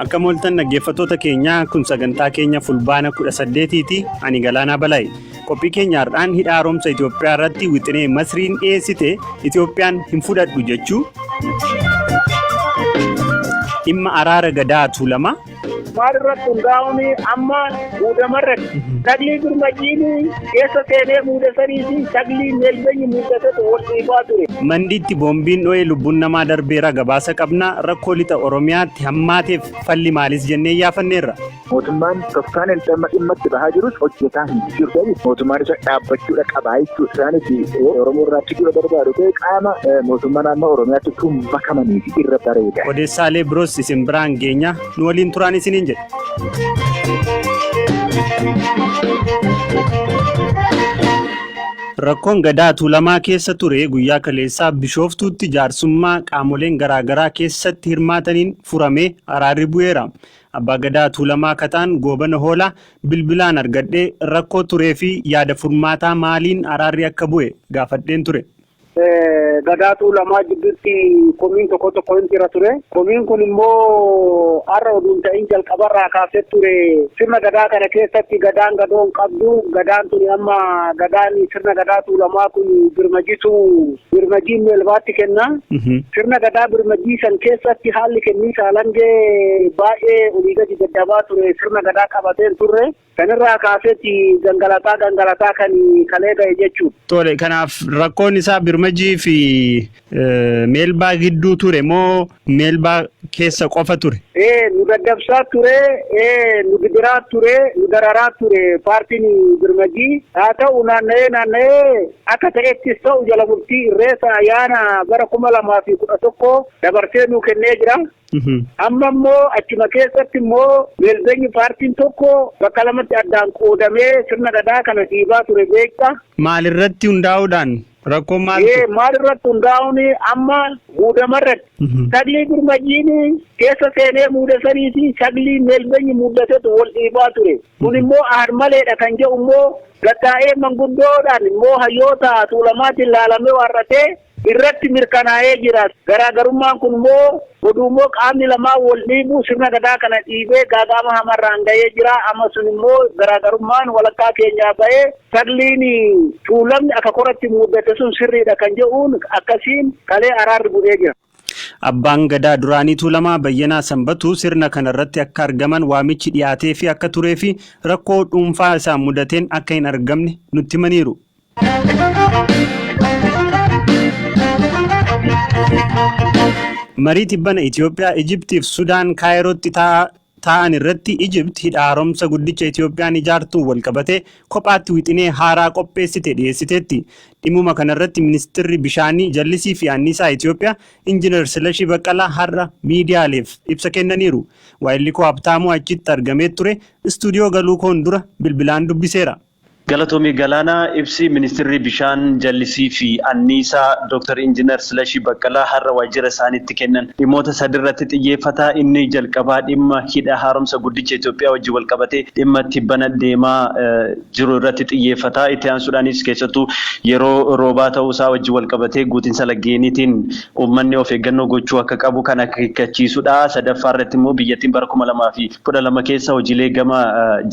Akka mooltan dhaggeeffattoota keenya kun sagantaa keenya fulbaana 18ti ani Galaanaa Balaayi. Qophii keenya har'aan hidha haaromsa Itoophiyaa irratti wixinee Masriin dhiyeessite Itoophiyaan hin fudhadhu jechuu. Dhimma araara Gadaa Tuulamaa. Maarratti hundaa'uun amma muudamarratti taglii birmajiini keessa seenee muudasaniifi taglii meelbenyi muudatatu wal dhiibaa ture. Mandiitti boombiin dho'ee lubbuun namaa darbeera gabaasa qabna rakkoo lixa Oromiyaatti hammaateef falli maalis jennee yaafanneerra. Mootummaan tokkaan dhimma dhimmatti bahaa jirus hojjetaa hin jiru. Mootummaan isa dhaabbachuudha qabaa jechuudha. Isaanis Oromoo irraa fiduu barbaadu ta'e qaama mootummaa naannoo Oromiyaatti tun makamanii irra bareeda. Odeessaalee biroos isin biraan geenya nu waliin turaan isiniin jedhe. Rakkoon Gadaa Tuulamaa keessa ture guyyaa kaleessaa Bishooftuutti jaarsummaa qaamoleen garaagaraa keessatti hirmaataniin furamee araarri bu'eera. Abbaa Gadaa Tuulamaa kataan Goobana Hoolaa bilbilaan argadhee rakkoo turee fi yaada furmaataa maaliin araarri akka bu'e gaafadheen ture. Gadaa Tuulamaa jidduutti komiin tokko hin jira ture. Komiin kun immoo har'a oduun ta'in jalqabarraa kaasee ture. Sirna gadaa kana keessatti gadaan gadoon qabdu. Gadaan tuni amma gadaan sirna Gadaa Tuulamaa kun birmajiin meelbaatti kenna. Sirna gadaa birmajii san keessatti haalli kenniisa alangee baay'ee olii gadi daddabaa ture. Sirna gadaa qabateen turre. Kanirraa kaaseetti gangalataa kan kalee ga'e jechuudha. Tole kanaaf rakkoon isaa birmajii fi meelbaa gidduu ture moo meelbaa keessa qofa ture? Nu daddabsaa ture, nu gidiraa ture, nu dararaa ture paartiin birmajii. Haa ta'u naanna'ee akka ta'ettis ta'u jala murtii irreessa ayyaana bara 2011 dabarsee nuu kennee jira. Amma immoo achuma keessatti immoo meelbenyi paartiin tokko bakka lamatti addaan qoodamee sirna gadaa kana dhiibaa ture beekta. Maalirratti hundaa'uudhaan rakkoon maal? Maalirratti hundaa'uun amma muudamarratti taglii birmajiin keessa seenee muudasaniifi taglii meelbenyi muudatetu wal dhiibaa ture. Kun immoo aadmaleedha kan jedhu immoo gattaa'ee manguddoodhaan immoo hayyoota Tuulamaatiin laalamee warratee irratti mirkanaa'ee jira. Garaagarummaan kun immoo oduummoo qaamni lamaa wal dhiibuu sirna gadaa kana dhiibee gaagama hamarraan ga'ee jira. Amma sun immoo garaagarummaan walakkaa keenyaa ba'ee tagliin Tuulamni akka koratti muudate sun sirriidha kan jedhuun akkasiin kalee araarri bu'ee jira. Abbaan Gadaa duraanii Tuulamaa Bayyanaa Sanbatu sirna kanarratti akka argaman waamichi dhiyaatee fi akka turee fi rakkoo dhuunfaa isaan mudateen akka hin argamne nutti himaniiru. Marii tibbana Itoophiyaa, Ijiptiif Sudaan Kaayirootti taa'an irratti Ijipt hidha haaromsa guddicha Itoophiyaan ijaartuun walqabatee kophaatti wixinee haaraa qopheessite dhiyeessiteetti. Dhimuma kanarratti ministeerri bishaanii jallisii fi anniisaa Itoophiyaa Injiinar Silashii Baqqalaa har'a miidiyaaleef ibsa kennaniiru. Waayilli koo Habtaamuu achitti argamee ture istuudiyoo galuu koon dura bilbilaan dubbiseera. Galatoomii Galaanaa ibsi ministeerri bishaan jallisii fi anniisaa Dr. Injiinar Silashii Baqqalaa har'a waajjira isaaniitti kennan dhimmoota sadirratti xiyyeeffataa inni jalqabaa dhimma hidha haaromsa guddicha Itoophiyaa wajjin walqabatee dhimma tibbana deemaa jiru irratti xiyyeeffataa itti aansuudhaanis keessattuu yeroo roobaa ta'uusaa wajjin walqabatee guutinsa laggeeniitiin uummanni of eeggannoo gochuu akka qabu kan akeekkachiisudha. Sadaffaa irratti immoo biyyattiin bara 2012 keessa hojiilee gama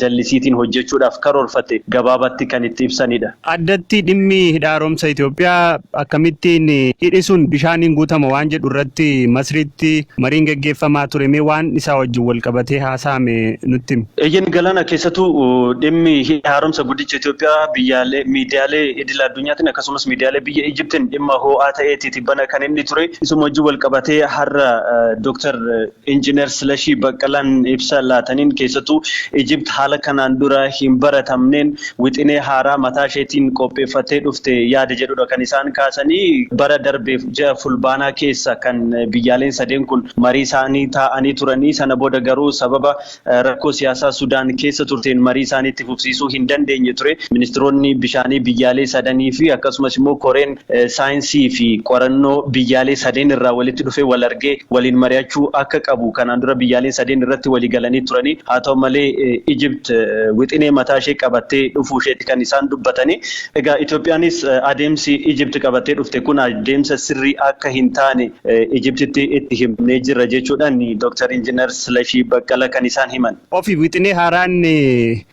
jallisiitiin hojjechuudhaaf karoorfatte gabaabatti kan itti ibsanidha. Addatti dhimmi hidha haaromsa Itoophiyaa akkamittiin hidhi sun bishaaniin guutama waan jedhu irratti Masriitti mariin gaggeeffamaa ture mee waan isaa wajjin walqabatee haasa'ame nutti himi. Eeyyeen Galaana keessattuu dhimmi hidha haaromsa guddicha Itoophiyaa miidiyaalee idil addunyaatiin akkasumas miidiyaalee biyya Ijiptiin dhimma ho'aa ta'eeti tibbana kan inni ture. Isuma wajjin walqabatee har'a Dr. Injiinar Silashii Baqqalaan ibsa laataniin keessattuu Ijipt haala kanaan dura hin baratamneen wixinee haaraa mataa isheetiin qopheeffattee dhufte yaada jedhudha kan isaan kaasanii. Bara darbeef ji'a fulbaanaa keessa kan biyyaaleen sadeen kun marii isaanii taa'anii turanii sana booda garuu sababa rakkoo siyaasaa Sudaan keessa turteen marii isaaniitti fufsiisuu hin dandeenye ture. Ministeeronni bishaanii biyyaalee sadanii fi akkasumas immoo koreen saayinsii fi qorannoo biyyaalee sadeen irraa walitti dhufee wal argee waliin mari'achuu akka qabu kanaan dura biyyaaleen sadeen irratti walii galanii turanii. Haa ta'u malee Ijipt wixinee mataa ishee qabattee dhufuu dhabuu isheeti kan isaan dubbatanii. Egaa Itoophiyaanis adeemsi Ijipti qabattee dhufte kun adeemsa sirrii akka hin taane Ijiptitti itti himnee jirra jechuudhaan Dr. Injiinar Silashii Baqqala kan isaan himan. Ofii wixinee haaraan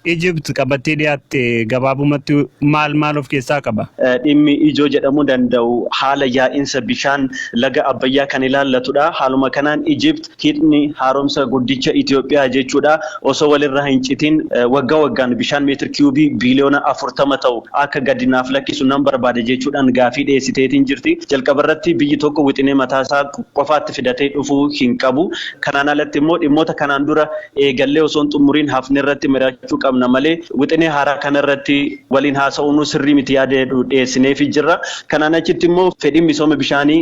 Ijipti qabattee dhiyaatte gabaabumatti maal of keessaa qaba? Dhimmi ijoo jedhamuu danda'u haala yaa'insa bishaan laga Abbayyaa kan ilaallatudha. Haaluma kanaan Ijipt hidhni haaromsa guddicha Itoophiyaa jechuudha. Osoo walirraa hin citin waggaa waggaan bishaan meetir kiiyubii biliyoona 40 ta'u akka gadi naaf lakkisu nan barbaada jechuudhaan gaafii dhiyeessiteetiin jirti. Jalqabarratti biyyi tokko wixinee mataasaa qofaatti fidatee dhufuu hin qabu. Kanaan alatti immoo dhimmoota kanaan dura eegallee osoo hin xumuriin hafne irratti mari'achuu qabna malee wixinee haaraa kanarratti waliin haasa'uun sirrii miti yaada dhiyeessineef jirra. Kanaan achitti immoo fedhiin misooma bishaanii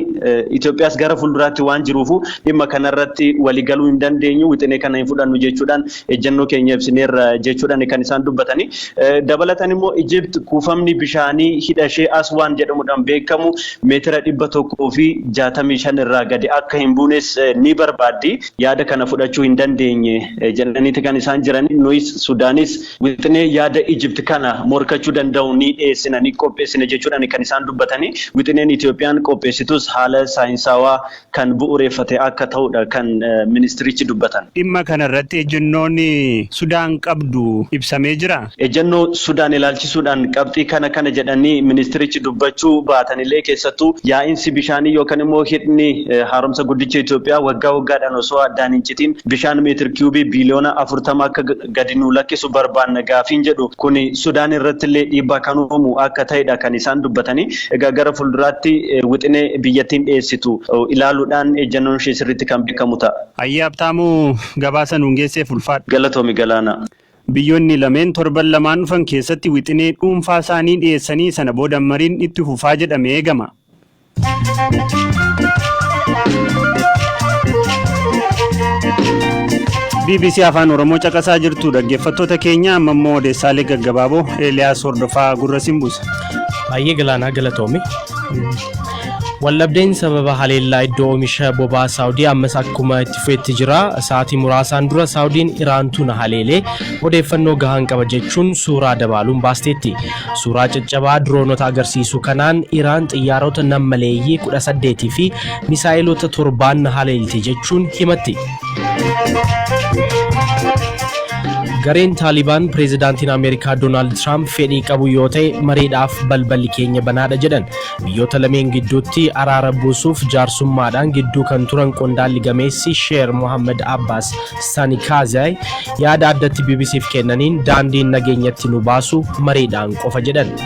Itoophiyaas gara fuulduraatti waan jiruufu dhimma kanarratti waliigaluu hin dandeenyu wixinee kana hin fudhannu jechuudhaan ejjennoo keenya ibsineerra jechuudhaan kan isaan dubbatanii. Dabalatan immoo Ijipt kuufamni bishaanii hidhashee Aswaan jedhamuudhaan beekamu meetira 165 irraa gadi akka hin buunes ni barbaaddi. Yaada kana fudhachuu hin dandeenye jedhaniiti kan isaan jiran. Nuyis Sudaanis wixinee yaada Ijipt kana morkachuu danda'u ni dhiyeessina ni qopheessina jechuudhaan kan isaan dubbatanii. Wixineen Itoophiyaan qopheessitus haala saayinsawaa kan bu'uureeffate akka ta'udha kan ministirichi dubbatan. Dhimma kanarratti ejjennoon Sudaan qabdu ibsamee jira? Ejjennoo Sudaan ilaalchisuudhaan qabxii kana jedhanii ministirichi dubbachuu baatanillee keessattuu yaa'insi bishaanii yookaan immoo hidhni haaromsa guddicha Itoophiyaa waggaa waggaadhaan osoo addaan hin citin bishaan meetir kiiyubii biliyoona 40 akka gadi nuu lakkisu barbaanna gaafiin jedhu kun Sudaan irrattillee dhiibbaa kan uumu akka ta'edha kan isaan dubbatanii. Egaa gara fuulduraatti wixinee biyyattiin dhiyeessitu ilaaluudhaan ejjennoon ishee sirriitti kan beekamu ta'a. Ayyaa Abtaamuu gabaasa nuun geesseef ulfaadha. Galatoomi Galaana. Biyyoonni lameen torban lamaan dhufan keessatti wixinee dhuunfaa isaanii dhiyeessanii sana booda mariin itti fufaa jedhamee eegama. BBC Afaan Oromoo caqasaa jirtu dhaggeeffattoota keenya ammoo odeessaalee gaggabaaboo Eeliyaas Hordofaa gurra simbuusa. Baay'ee Galaanaa galatoomi. Wallabdeen sababa haleellaa iddoo oomisha boba'aa Saawudii ammas akkuma itti fufeetti jira. Sa'aatii muraasaan dura Saawudiin Iraantu na haleelee odeeffannoo gahaan qaba jechuun suuraa dabaaluun baasteetti. Suuraa caccabaa diroonota agarsiisu kanaan Iraan xiyyaarota nammaleeyyii 18 fi misaa'ilota 7 na haleelti jechuun himatti. Gareen Taalibaan pireezidaantiin Ameerikaa Doonaald Tiraamp fedhii qabu yoo ta'e mariidhaaf balballi keenya banaadha jedhan. Biyyoota lameen gidduutti araara buusuuf jaarsummaadhaan gidduu kan turan qondaalli gameessi Sheer Mohammed Abbas Sanikaazay yaada addatti BBCf kennaniin daandiin nageenyatti nu baasu mariidhaan qofa jedhan.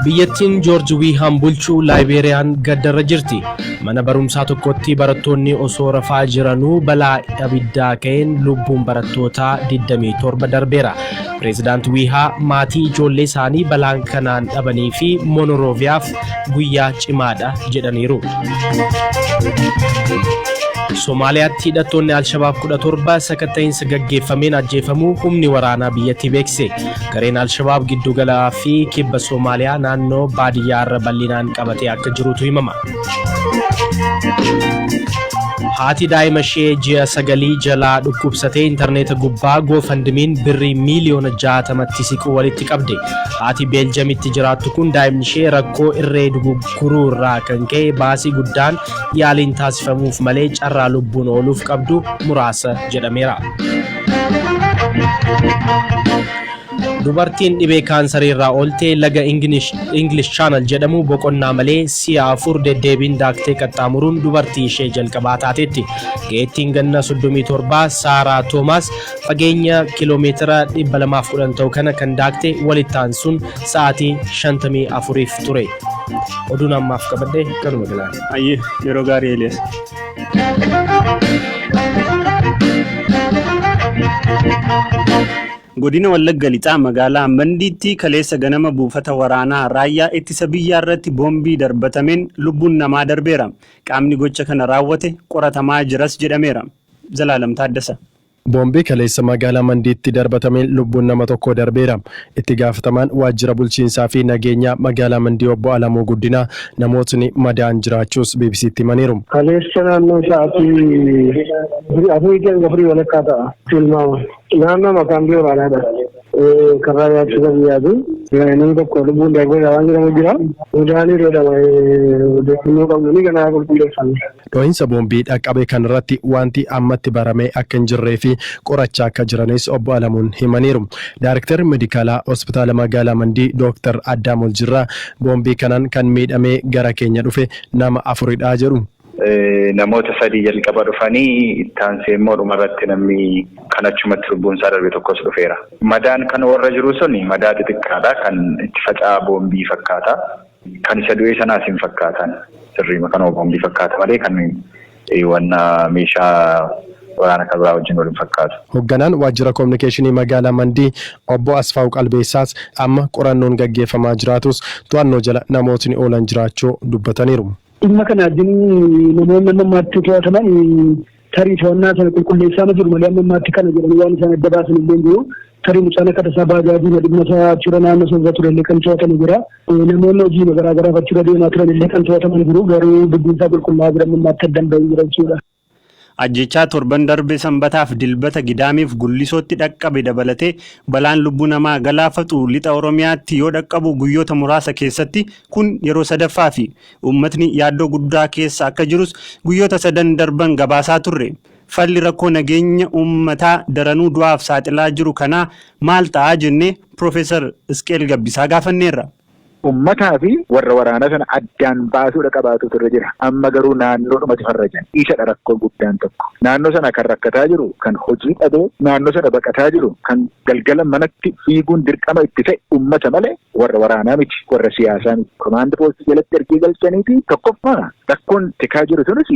Biyyattiin Joorji Wiihaan bulchuu Laayibeeriyaan gaddarra jirti. Mana barumsaa tokkotti barattoonni osoo rafaa jiranuu balaa abiddaa ka'een lubbuun barattootaa 27 darbeera. Pireezidaanti Wiihaa maatii ijoollee isaanii balaan kanaan dhabanii fi Monorooviyaaf guyyaa cimaadha jedhaniiru. Somaaliyaatti hidhattoonni Alshabaab 17 sakatta'iinsa gaggeeffameen ajjeefamuu humni waraanaa biyyattii beekse. Gareen Alshabaab giddugalaa fi kibba Somaaliyaa naannoo baadiyyaarra bal'inaan qabatee akka jirutu himama. Haati daa'ima ishee ji'a 9 jalaa dhukkubsatee intarneeta gubbaa goofandimiin birrii miliyoona 60tti siqu walitti qabde. Haati Beeljamitti jiraattu kun daa'imni ishee rakkoo irree dugugguruu irraa kan ka'e baasii guddaan yaaliin taasifamuuf malee carraa lubbuun ooluuf qabdu muraasa jedhameera. Dubartiin dhibee kaansarii irraa ooltee laga English Channel jedhamu boqonnaa malee si'a 4 deddeebiin daaktee qaxxaamuruun dubartii ishee jalqabaa taateetti. Geettiin ganna 37 Saaraa Toomaas fageenya kiiloomeetira 210 ta'u kana kan daakte walitti aansuun sa'aatii 54f ture. Oduun ammaaf qabadde kanuma galaan. Ayyee yeroo gaarii Eeliyaas. Godina Wallagga Lixaa magaalaa Mandiitti kaleessa ganama buufata waraanaa raayyaa ittisa biyyaa irratti boombii darbatameen lubbuun namaa darbeera. Qaamni gocha kana raawwate qoratamaa jiras jedhameera. Zalaalam Taaddasa. Boombii kaleessa magaalaa Mandiitti darbatameen lubbuun nama tokko darbeera. Itti gaafatamaan waajjira bulchiinsaa fi nageenyaa magaalaa Mandii obbo Alamuu Guddinaa namootni madaan jiraachuus BBC'tti himaniiru. Kaleessa naannoo sa'aatii afurii walakkaa ta'a. Tilmaama. Naannoo maqaan biyya olaanaadha. Karaa yaachuu kan yaadu namni tokko lubbuun darbee waan jedhamu jira. Mudaanii jedhama odeeffannoo qabnu ni ganaa qulqulleeffanne. Dho'iinsa boombii dhaqqabe kanarratti wanti ammatti baramee akka hin jirree fi qorachaa akka jiranis obbo Alamuun himaniiru. Daarektarri meedikaalaa hospitaala magaalaa Mandii Dooktar Addaam Oljirraa boombii kanaan kan miidhamee gara keenya dhufe nama 4dha jedhu. Namoota 3 jalqaba dhufanii ittaansee immoo dhumarratti namni kan achumatti lubbuun isaa darbe tokkos dhufeera. Madaan kan warra jiru suni madaa xixiqqaadha kan itti faca'aa boombii fakkaata. Kan isa du'e sanaas hin fakkaatan. Sirriima kan boombii fakkaata malee kan wanna meeshaa waraana kan biraa wajjin waliin fakkaatu. Hoogganaan waajjira kominikeeshinii magaalaa Mandii obbo Asfaa'u Qalbeessaas amma qorannoon gaggeeffamaa jiraatus to'annoo jala namootni oolan jiraachuu dubbataniiru. Dhimma kana namoonni ammaatti to'ataman tarii to'annaa sana qulqulleessaa jiru malee ammaatti kana jedhanii waan isaan adda baasan illee jiru. Tarii mucaan akka tasaa baajaajiin dhimma isaa achirra naannoo sana ture illee kan to'atamu jira. Namoonni hojii garaa garaa achirra deemaa turan illee kan to'ataman jiru. Garuu dubbiin isaa qulqullaa'aa jira ammaatti adda hin jira jechuudha. Ajjechaa torban darbe sanbataaf dilbata gidaamiif gullisootti dhaqqabe dabalatee balaan lubbuu namaa galaafatu lixa Oromiyaatti yoo dhaqqabu guyyoota muraasa keessatti kun yeroo sadaffaa fi uummatni yaaddoo guddaa keessa akka jirus guyyoota 3 darban gabaasaa turre. Falli rakkoo nageenya uummataa daranuu du'aaf saaxilaa jiru kanaa maal ta'aa jennee Profeesar Isqeel Gabbisaa gaafanneerra. Uummataa fi warra waraanaa sana addaan baasuudha qabaatu turre jira. Amma garuu naannoodhumatti farrajan. Isadha rakkoo guddaan tokko. Naannoo sana kan rakkataa jiru, kan hojii dhabee, naannoo sana baqataa jiru, kan galgala manatti fiiguun dirqama itti ta'e uummata malee warra waraanaa miti, warra siyaasaa miti. Komaandi poostii jalatti ergee galchanii fi tokkoffaa rakkoon tikaa jiru sunis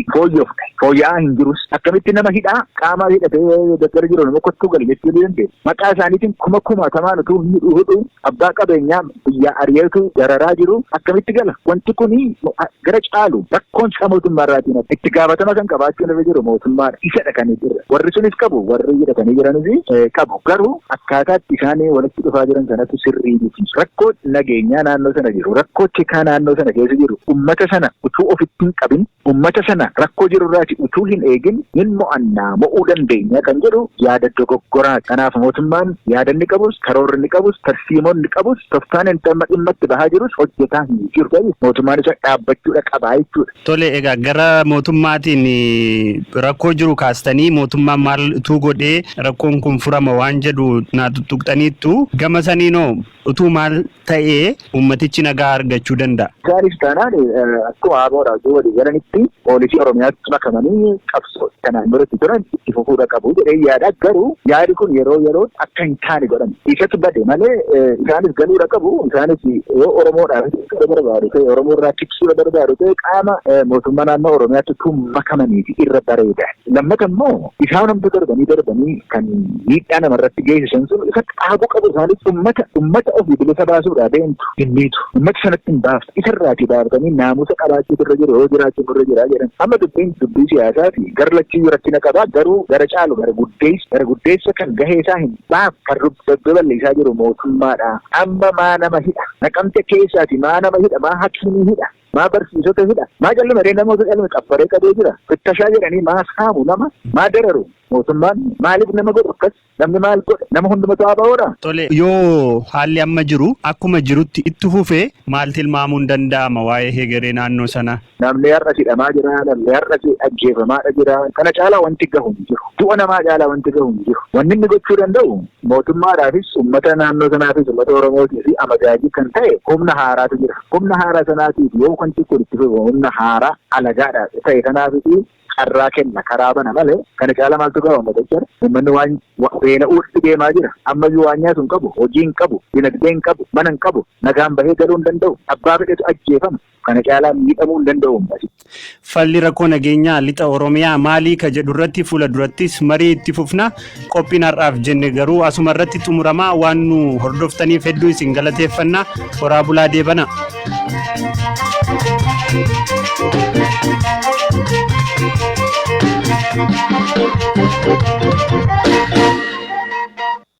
fooyya'aa hin jirus. Akkamitti nama hidhaa qaamaa hidhatee daggara jiru nama kottuu gali jechuu ni dandeenya. Maqaa isaaniitiin kumatamaan utuu hidhu abbaa qabeenyaa biyya ari'eetu dararaa jiru akkamitti gala wanti kuni gara caalu rakkoon isaa mootummaarraatiin itti gaafatama kan qabaachuun irra jiru mootummaadha. Isadha kan jirra. Warri sunis qabu warri hidhatanii jiranis qabu. Garuu akkaataatti isaanii walitti dhufaa jiran sanatu sirrii miti. Rakkoo nageenyaa naannoo sana jiru, rakkoo tikaa naannoo sana keessa jiru, uummata sana utuu ofitti hin qabin, uummata sana rakkoo jirurraati utuu hin eegin hin mo'annaa mo'uu dandeenya kan jedhu yaada dogoggoraati. Kanaaf mootummaan yaada inni qabus, karoorri inni qabus, tarsiimoon inni qabus, toftaan dhimmatti bahaa jirus hojjetaa hin jiru. Mootummaan isa dhaabbachuudha qabaa jechuudha. Tole egaa gara mootummaatiin rakkoo jiru kaastanii mootummaan maaltu godhee rakkoon kun furama waan jedhu naa tuttuqxaniittu gama saniinoo utuu maal ta'ee uummatichi nagaa argachuu danda'a. Gaaris taanaan akkuma aaboodhaa osoo walii galanitti poolisii Oromiyaatti makamanii qabsoo kanaan biratti turan itti fufuudha qabu jedhee yaada. Garuu yaadi kun yeroo akka hin taane godhan. Isatu bade malee isaanis galuudha qabu. Isaanis yoo Oromoodhaaf barbaadu ta'e Oromoorraa tiksuu barbaadu ta'e qaama mootummaa naannoo Oromiyaatti tun makamaniifi irra bareeda. Lammata immoo isaan hamtu darbanii kan miidhaa namarratti geessisan sun isa qaabuu qabu. Isaanis uummata ofii bilisa baasuudhaa deemtu hin miitu. Uummata sanatti hin baaftu. Isarraatii baafatanii naamusa qabaachuu irra jiru yoo jiraachuu irra jira jedhan. Amma dubbii siyaasaati gara lachii rakkina qabaa garuu gara caalu gara guddeessa kan gahee isaa hin baaf kan balleessaa jiru mootummaadha. Amma maa nama hidha naqamte keessaati maa nama hidha maa hakiimii hidha maa barsiisota hidha maa jallumaree namoota jallume qabbaree qabee jira fittashaa jedhanii maa saamu nama maa dararu mootummaan maaliif nama godhu akkas namni maal godhe nama hundumatu habaa'oodha. Tole yoo haalli amma jiru akkuma jirutti itti fufee maal tilmaamuun danda'ama waa'ee hegeree naannoo sana. Namni har'as hidhamaa jira, namni har'as ajjeefamaadha jira. Kana caalaa wanti gahu hin jiru. Du'a namaa caalaa wanti gahu hin jiru. Wanni inni gochuu danda'u mootummaadhaafis uummata naannoo sanaafis uummata Oromootii fi amagaajii kan ta'e humna haaraatu jira. Humna haaraa sanaatiif yoo wanti kun itti fufu humna haaraa alagaadha ta'e kanaafis carraa kenna karaa bana malee kana caalaa maaltu gahu amma jechuudha. Uummanni waan beela'uutti deemaa jira. Ammayyuu waan nyaatu hin qabu, hojii hin qabu, dinagdee hin qabu, mana hin qabu, nagaan bahee galuu hin danda'u. Abbaa fedhetu ajjeefama. Kana caalaa miidhamuu hin danda'u. Falli rakkoo nageenyaa lixa Oromiyaa maalii ka jedhu irratti fuula durattis marii itti fufna. Qophiin har'aaf jenne garuu asuma irratti xumuramaa waan nu hordoftaniif hedduu isin galateeffanna. Horaa bulaa deebana. Thank you.